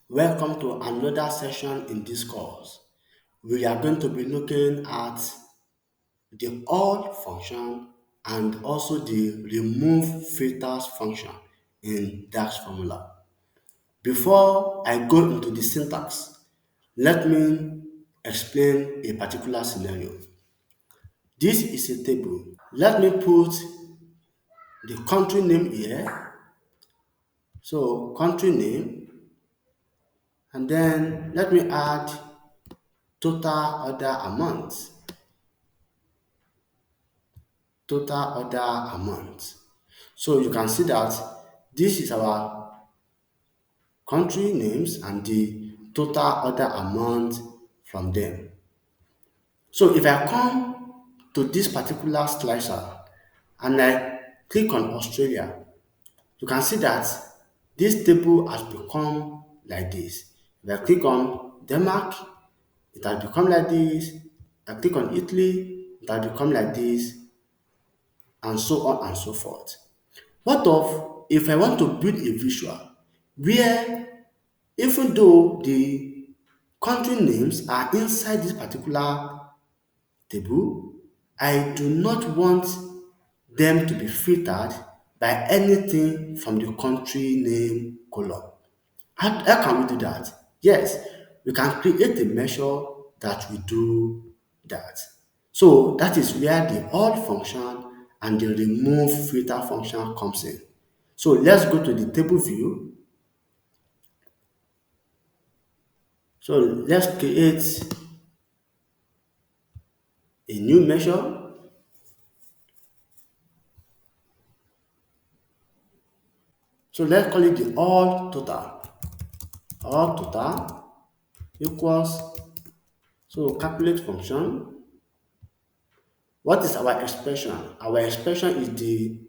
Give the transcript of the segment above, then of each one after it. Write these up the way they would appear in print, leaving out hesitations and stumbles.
Welcome to another session in this course. We are going to be looking at the all function and also the remove filters function in DAX formula. Before I go into the syntax, let me explain a particular scenario. This is a table. Let me put the country name here. So country name, and then let me add total order amount. Total order amount. So you can see that this is our country names and the total order amount from them. So if I come to this particular slicer and I click on Australia, you can see that this table has become like this. If I click on Denmark, it has become like this. If I click on Italy, it has become like this, and so on and so forth. What of if I want to build a visual where even though the country names are inside this particular table, I do not want them to be filtered by anything from the country name column. How can we do that? Yes, we can create a measure that will do that. So that is where the all function and the remove filter function comes in. So let's go to the table view. So let's create a new measure. So let's call it the all total. All total equals, so calculate function. What is our expression? Our expression is the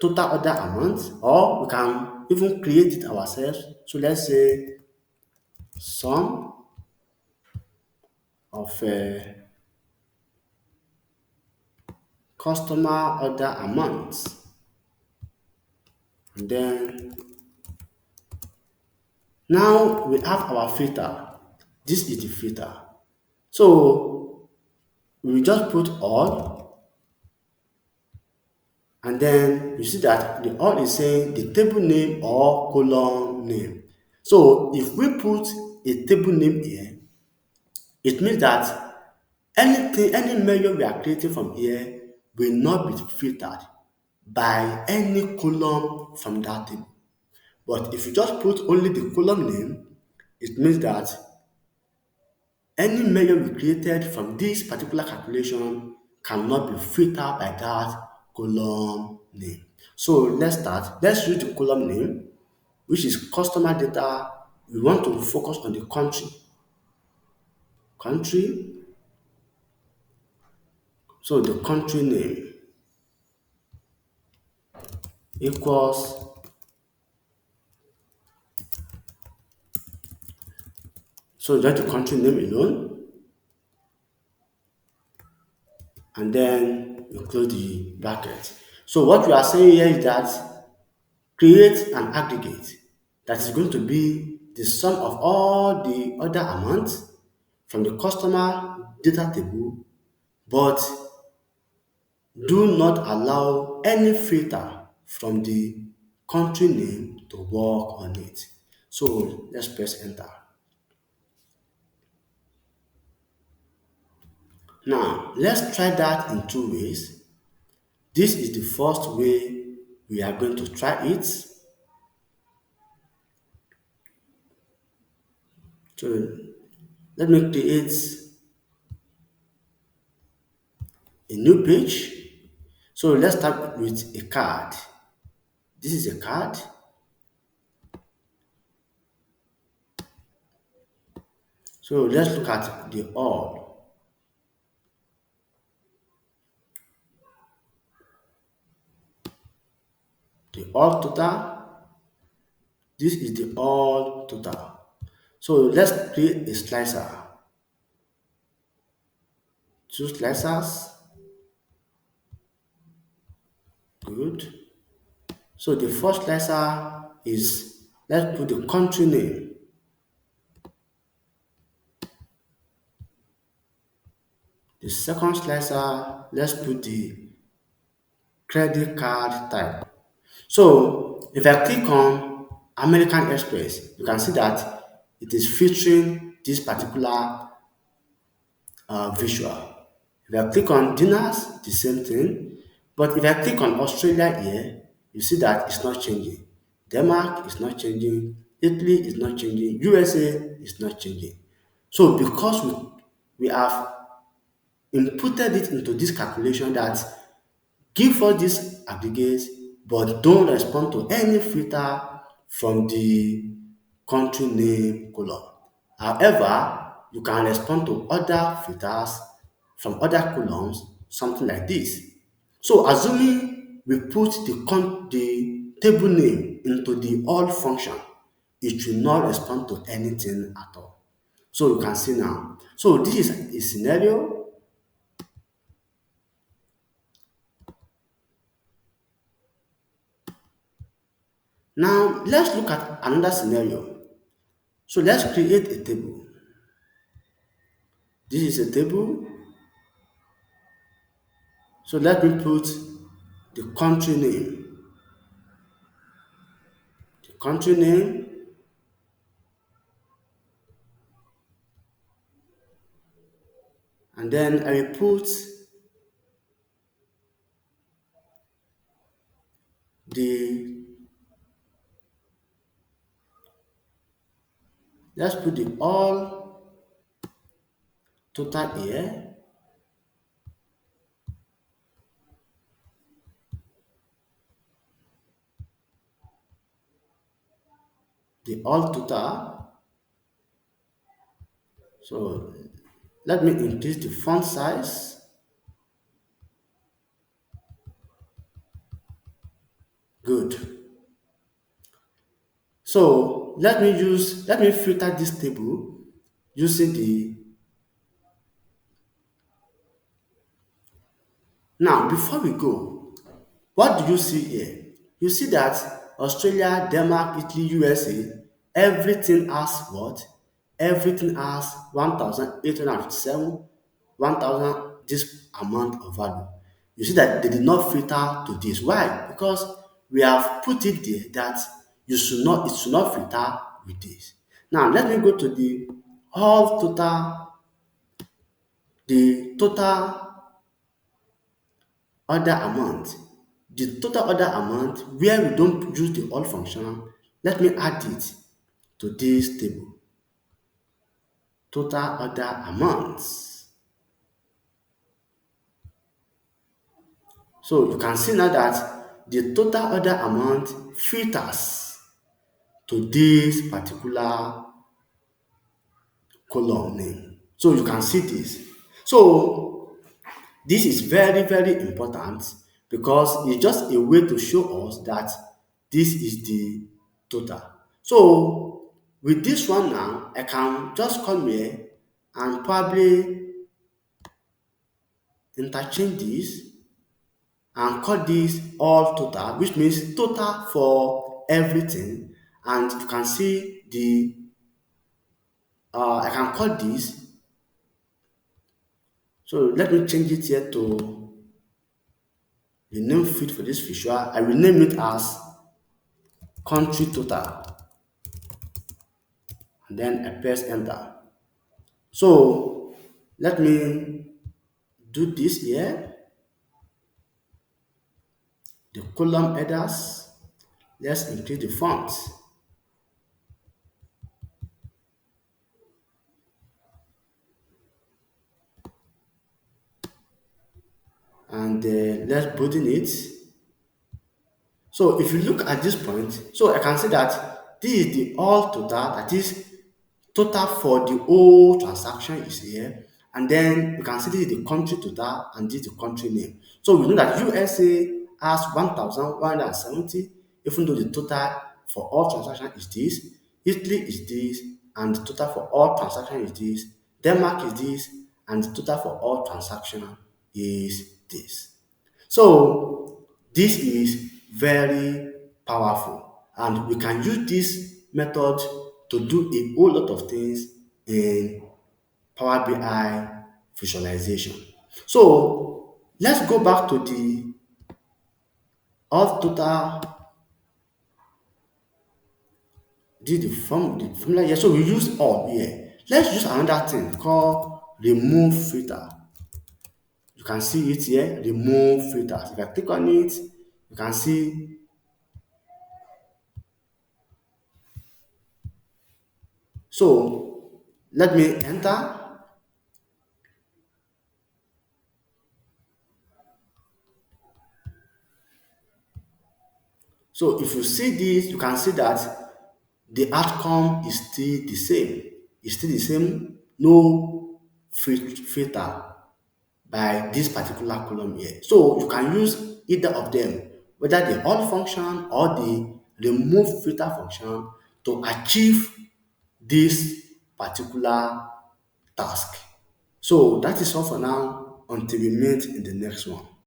total order amount, or we can even create it ourselves. So let's say sum of customer order amounts, and then now we have our filter. This is the filter. So we just put all, and then you see that the all is saying the table name or column name. So if we put a table name here, it means that any measure we are creating from here will not be filtered by any column from that table. But if you just put only the column name, it means that any measure we created from this particular calculation cannot be filtered by that column name. So let's start. Let's use the column name, which is customer data. We want to focus on the country. Country. So the country name equals, so just the country name alone, and then you close the bracket. So what we are saying here is that create an aggregate that is going to be the sum of all the other amounts from the customer data table, but do not allow any filter from the country name to work on it. So let's press enter. Now let's try that in two ways. This is the first way we are going to try it. So let me create a new page. So let's start with a card. This is a card. So let's look at the all. The all total. This is the all total. So let's create a slicer. Two slicers. Good. So the first slicer is, let's put the country name. The second slicer, let's put the credit card type. So if I click on American Express, you can see that it is featuring this particular visual. If I click on dinners, the same thing. But if I click on Australia here, you see that it's not changing. Denmark is not changing. Italy is not changing. USA is not changing. So because we have inputted it into this calculation that give us these aggregates but don't respond to any filter from the country name column. However, you can respond to other filters from other columns, something like this. So assuming we put the table name into the all function, it will not respond to anything at all. So you can see now. So this is a scenario. Now let's look at another scenario. So let's create a table. This is a table. So let me put the country name, and then I will put the, let's put the all total here, the all total. So let me increase the font size. Good. So let me filter this table using the, now before we go, what do you see here? You see that Australia, Denmark, Italy, USA, everything has what? Everything has 1,857, 1,000, this amount of value. You see that they did not filter to this. Why? Because we have put it there that it should not filter with this. Now let me go to the all total, the total order amount. The total order amount where we don't use the all function, let me add it to this table. Total order amounts. So you can see now that the total order amount filters to this particular column name. So you can see this. So this is very, very important because it's just a way to show us that this is the total. So with this one now, I can just come here and probably interchange this and call this all total, which means total for everything. And you can see the, I can call this, so let me change it here to the name fit for this visual. I will name it as country total, and then I press enter. So let me do this here, the column headers. Let's increase the font, and let's broaden it. So if you look at this point, so I can see that this is the all total, that is total for the whole transaction is here. And then you can see this is the country total and this is the country name. So we know that USA has 1,170, even though the total for all transactions is this. Italy is this, and the total for all transactions is this. Denmark is this, and the total for all transactions is this. So this is very powerful, and we can use this method to do a whole lot of things in Power BI visualization. So let's go back to the all total the formula here. So we use all here. Let's use another thing called remove filter. You can see it here, remove filters. If I click on it, you can see. So let me enter. So if you see this, you can see that the outcome is still the same. It's still the same, no filter by this particular column here. So you can use either of them, whether the add function or the remove filter function, to achieve this particular task. So that is all for now until we meet in the next one.